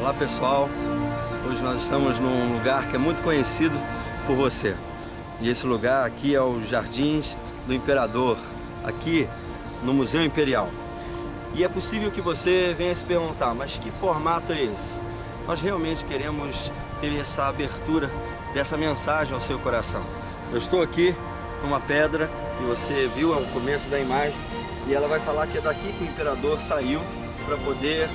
Olá pessoal, hoje nós estamos num lugar que é muito conhecido por você. E esse lugar aqui é os Jardins do Imperador, aqui no Museu Imperial. E é possível que você venha se perguntar, mas que formato é esse? Nós realmente queremos ter essa abertura dessa mensagem ao seu coração. Eu estou aqui numa pedra que você viu, é o começo da imagem, e ela vai falar que é daqui que o Imperador saiu para poder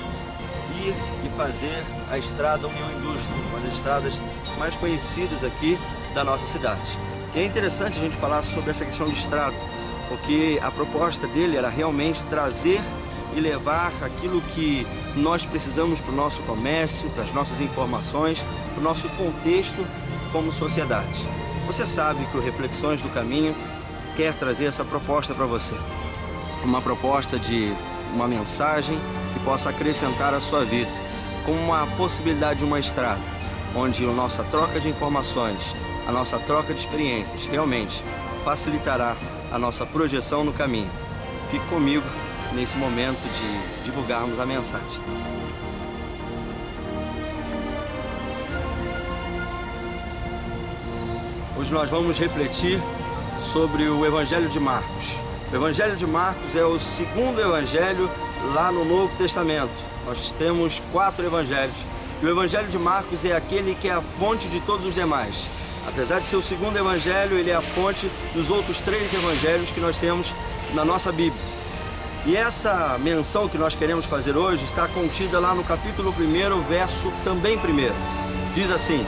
ir e fazer a estrada União Indústria, uma das estradas mais conhecidas aqui da nossa cidade. E é interessante a gente falar sobre essa questão de estrada, porque a proposta dele era realmente trazer e levar aquilo que nós precisamos para o nosso comércio, para as nossas informações, para o nosso contexto como sociedade. Você sabe que o Reflexões do Caminho quer trazer essa proposta para você. Uma proposta de uma mensagem que possa acrescentar a sua vida, com uma possibilidade de uma estrada, onde a nossa troca de informações, a nossa troca de experiências, realmente facilitará a nossa projeção no caminho. Fique comigo nesse momento de divulgarmos a mensagem. Hoje nós vamos refletir sobre o Evangelho de Marcos. O Evangelho de Marcos é o segundo evangelho lá no Novo Testamento. Nós temos 4 evangelhos. E o Evangelho de Marcos é aquele que é a fonte de todos os demais. Apesar de ser o segundo evangelho, ele é a fonte dos outros 3 evangelhos que nós temos na nossa Bíblia. E essa menção que nós queremos fazer hoje está contida lá no capítulo 1, verso também 1. Diz assim: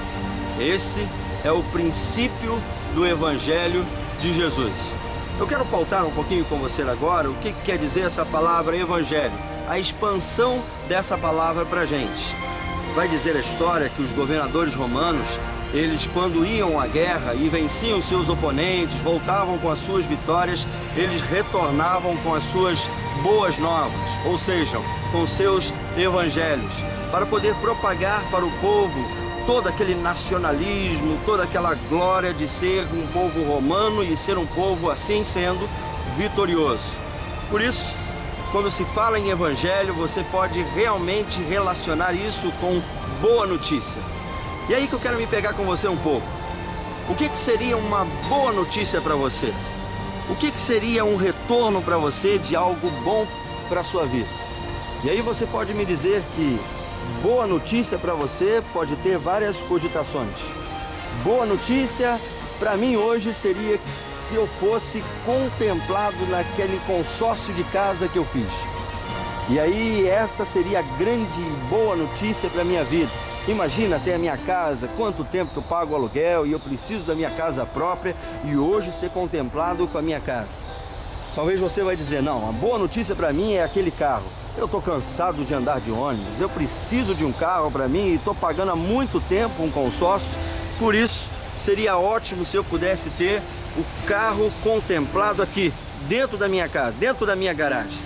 esse é o princípio do Evangelho de Jesus. Eu quero pautar um pouquinho com você agora o que quer dizer essa palavra evangelho, a expansão dessa palavra para a gente. Vai dizer a história que os governadores romanos, eles quando iam à guerra e venciam seus oponentes, voltavam com as suas vitórias, eles retornavam com as suas boas novas, ou seja, com seus evangelhos, para poder propagar para o povo todo aquele nacionalismo, toda aquela glória de ser um povo romano e ser um povo, assim sendo, vitorioso. Por isso, quando se fala em evangelho, você pode realmente relacionar isso com boa notícia. E aí que eu quero me pegar com você um pouco. O que seria uma boa notícia para você? O que seria um retorno para você de algo bom para a sua vida? E aí você pode me dizer que boa notícia para você pode ter várias cogitações. Boa notícia para mim hoje seria se eu fosse contemplado naquele consórcio de casa que eu fiz. E aí essa seria a grande boa notícia para minha vida. Imagina ter a minha casa, quanto tempo que eu pago o aluguel e eu preciso da minha casa própria e hoje ser contemplado com a minha casa. Talvez você vai dizer, não, a boa notícia para mim é aquele carro. Eu estou cansado de andar de ônibus, eu preciso de um carro para mim e estou pagando há muito tempo um consórcio. Por isso, seria ótimo se eu pudesse ter o carro contemplado aqui, dentro da minha casa, dentro da minha garagem.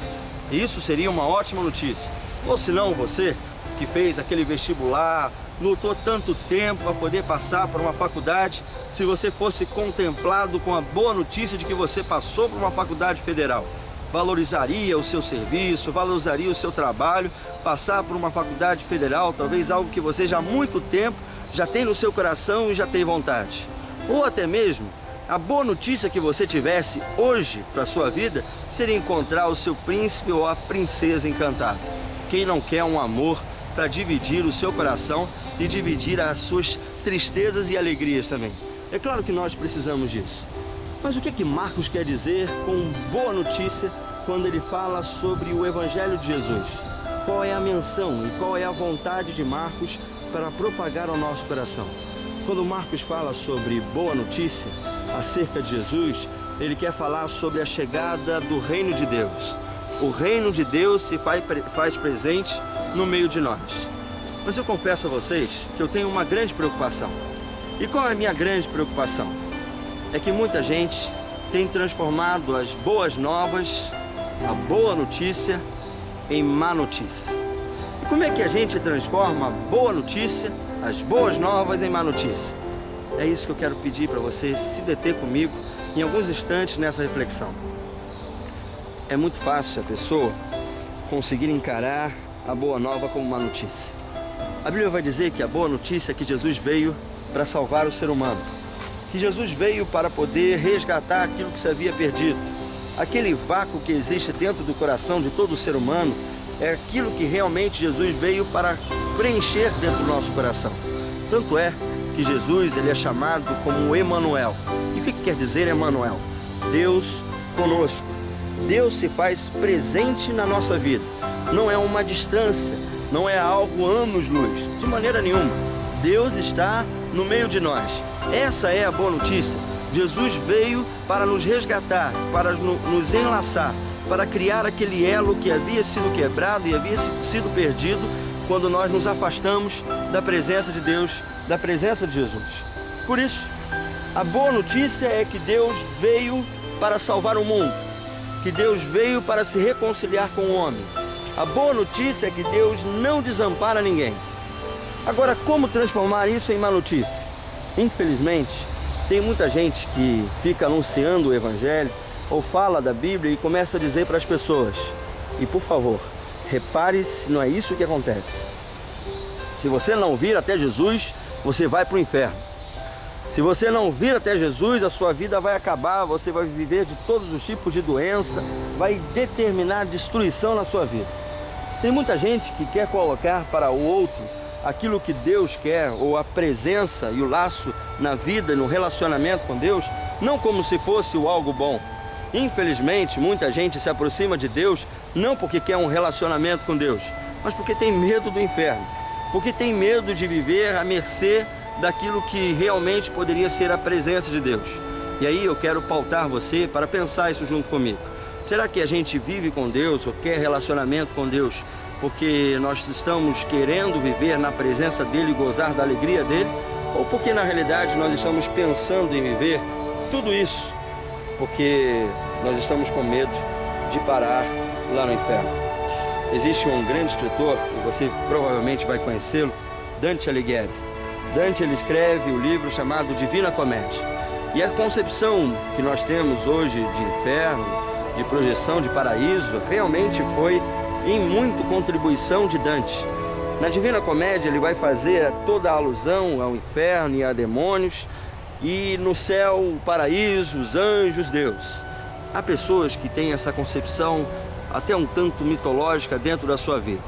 Isso seria uma ótima notícia. Ou se não, você que fez aquele vestibular, lutou tanto tempo para poder passar por uma faculdade, se você fosse contemplado com a boa notícia de que você passou por uma faculdade federal, valorizaria o seu serviço, valorizaria o seu trabalho, passar por uma faculdade federal, talvez algo que você já há muito tempo já tem no seu coração e já tem vontade. Ou até mesmo, a boa notícia que você tivesse hoje para a sua vida seria encontrar o seu príncipe ou a princesa encantada. Quem não quer um amor para dividir o seu coração e dividir as suas tristezas e alegrias também? É claro que nós precisamos disso. Mas o que Marcos quer dizer com boa notícia quando ele fala sobre o Evangelho de Jesus? Qual é a menção e qual é a vontade de Marcos para propagar ao nosso coração? Quando Marcos fala sobre boa notícia acerca de Jesus, ele quer falar sobre a chegada do reino de Deus. O reino de Deus se faz presente no meio de nós. Mas eu confesso a vocês que eu tenho uma grande preocupação. E qual é a minha grande preocupação? É que muita gente tem transformado as boas novas, a boa notícia, em má notícia. E como é que a gente transforma a boa notícia, as boas novas, em má notícia? É isso que eu quero pedir para você se deter comigo em alguns instantes nessa reflexão. É muito fácil a pessoa conseguir encarar a boa nova como uma notícia. A Bíblia vai dizer que a boa notícia é que Jesus veio para salvar o ser humano. Que Jesus veio para poder resgatar aquilo que se havia perdido. Aquele vácuo que existe dentro do coração de todo ser humano é aquilo que realmente Jesus veio para preencher dentro do nosso coração. Tanto é que Jesus ele é chamado como Emanuel. E o que quer dizer Emanuel? Deus conosco. Deus se faz presente na nossa vida. Não é uma distância, não é algo anos-luz, de maneira nenhuma. Deus está no meio de nós. Essa é a boa notícia. Jesus veio para nos resgatar, para nos enlaçar, para criar aquele elo que havia sido quebrado e havia sido perdido quando nós nos afastamos da presença de Deus, da presença de Jesus. Por isso, a boa notícia é que Deus veio para salvar o mundo, que Deus veio para se reconciliar com o homem. A boa notícia é que Deus não desampara ninguém. Agora, como transformar isso em má notícia? Infelizmente, tem muita gente que fica anunciando o Evangelho ou fala da Bíblia e começa a dizer para as pessoas: e por favor, repare se não é isso que acontece. Se você não vir até Jesus, você vai para o inferno. Se você não vir até Jesus, a sua vida vai acabar, você vai viver de todos os tipos de doença, vai determinar destruição na sua vida. Tem muita gente que quer colocar para o outro aquilo que Deus quer, ou a presença e o laço na vida e no relacionamento com Deus, não como se fosse o algo bom. Infelizmente, muita gente se aproxima de Deus não porque quer um relacionamento com Deus, mas porque tem medo do inferno, porque tem medo de viver à mercê daquilo que realmente poderia ser a presença de Deus. E aí eu quero pautar você para pensar isso junto comigo. Será que a gente vive com Deus ou quer relacionamento com Deus porque nós estamos querendo viver na presença dEle e gozar da alegria dEle? Ou porque na realidade nós estamos pensando em viver tudo isso porque nós estamos com medo de parar lá no inferno? Existe um grande escritor, e você provavelmente vai conhecê-lo, Dante Alighieri. Dante ele escreve o livro chamado Divina Comédia. E a concepção que nós temos hoje de inferno, de projeção de paraíso, realmente foi em muito contribuição de Dante. Na Divina Comédia ele vai fazer toda a alusão ao inferno e a demônios, e no céu o paraíso, os anjos, Deus. Há pessoas que têm essa concepção até um tanto mitológica dentro da sua vida.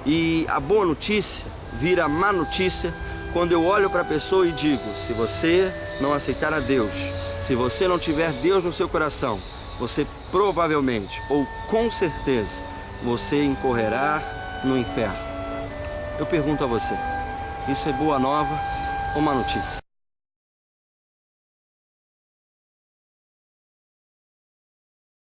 E a boa notícia vira má notícia quando eu olho para a pessoa e digo: se você não aceitar a Deus, se você não tiver Deus no seu coração, você provavelmente, ou com certeza, você incorrerá no inferno. Eu pergunto a você, isso é boa nova ou má notícia?